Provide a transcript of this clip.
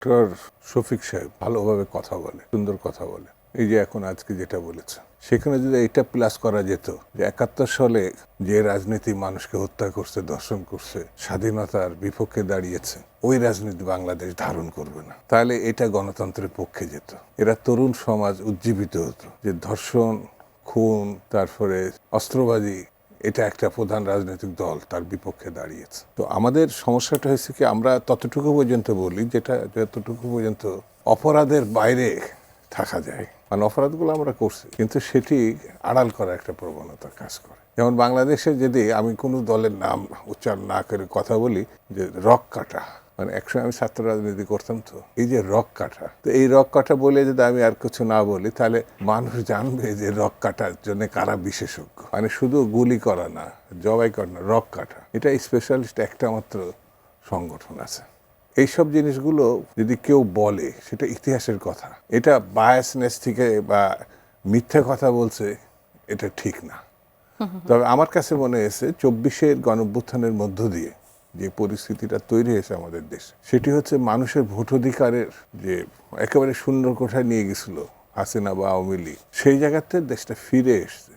Doctor Shafiq সাহেব ভালোভাবে কথা বলে, সুন্দর কথা বলে। এই যে এখন আজকে যেটা বলেছে, সেখানে যদি এটা প্লাস করা যেত যে 71 সালে যে রাজনীতি মানুষকে হত্যা করছে, ধর্ষণ করছে, স্বাধীনতার বিপক্ষে দাঁড়িয়েছে, ওই রাজনীতি বাংলাদেশ ধারণ করবে না, তাহলে এটা গণতন্ত্রের পক্ষে যেত। এরা তরুণ সমাজ উজ্জীবিত হতো যে ধর্ষণ, খুন, তারপরে অস্ত্রবাজি, এটা একটা প্রধান রাজনৈতিক দল তার বিপক্ষে দাঁড়িয়েছে। তো আমাদের সমস্যাটা হয়েছে কি, আমরা ততটুকু পর্যন্ত বলি যেটা যতটুকু পর্যন্ত অপরাধের বাইরে থাকা যায়, মানে অপরাধগুলো আমরা করছি, কিন্তু সেটি আড়াল করা একটা প্রবণতা কাজ করে। যেমন বাংলাদেশে যদি আমি কোনো দলের নাম উচ্চারণ না করে কথা বলি, যে রক কাটা, মানে একসময় আমি ছাত্র রাজনীতি করতাম, তো এই যে রক কাটা, তো এই রক কাটা বলে যদি আমি আর কিছু না বলি, তাহলে মানুষ জানবে যে রক কাটার জন্য কারা বিশেষজ্ঞ। মানে শুধু গুলি করা না, জবাই করা না, রক কাটা, এটা স্পেশালিস্ট একটা মাত্র সংগঠন আছে। এইসব জিনিসগুলো যদি কেউ বলে, সেটা ইতিহাসের কথা, এটা বায়াসনেস থেকে বা মিথ্যে কথা বলছে, এটা ঠিক না। তবে আমার কাছে মনে হয়েছে 24-এর গণঅভ্যুত্থানের মধ্য দিয়ে যে পরিস্থিতিটা তৈরি হয়েছে আমাদের দেশে, সেটি হচ্ছে মানুষের ভোটাধিকারের যে একেবারে শূন্য কোঠায় নিয়ে গেছিল হাসিনা বা আওয়ামী লীগ, সেই জায়গাতে দেশটা ফিরে এসছে।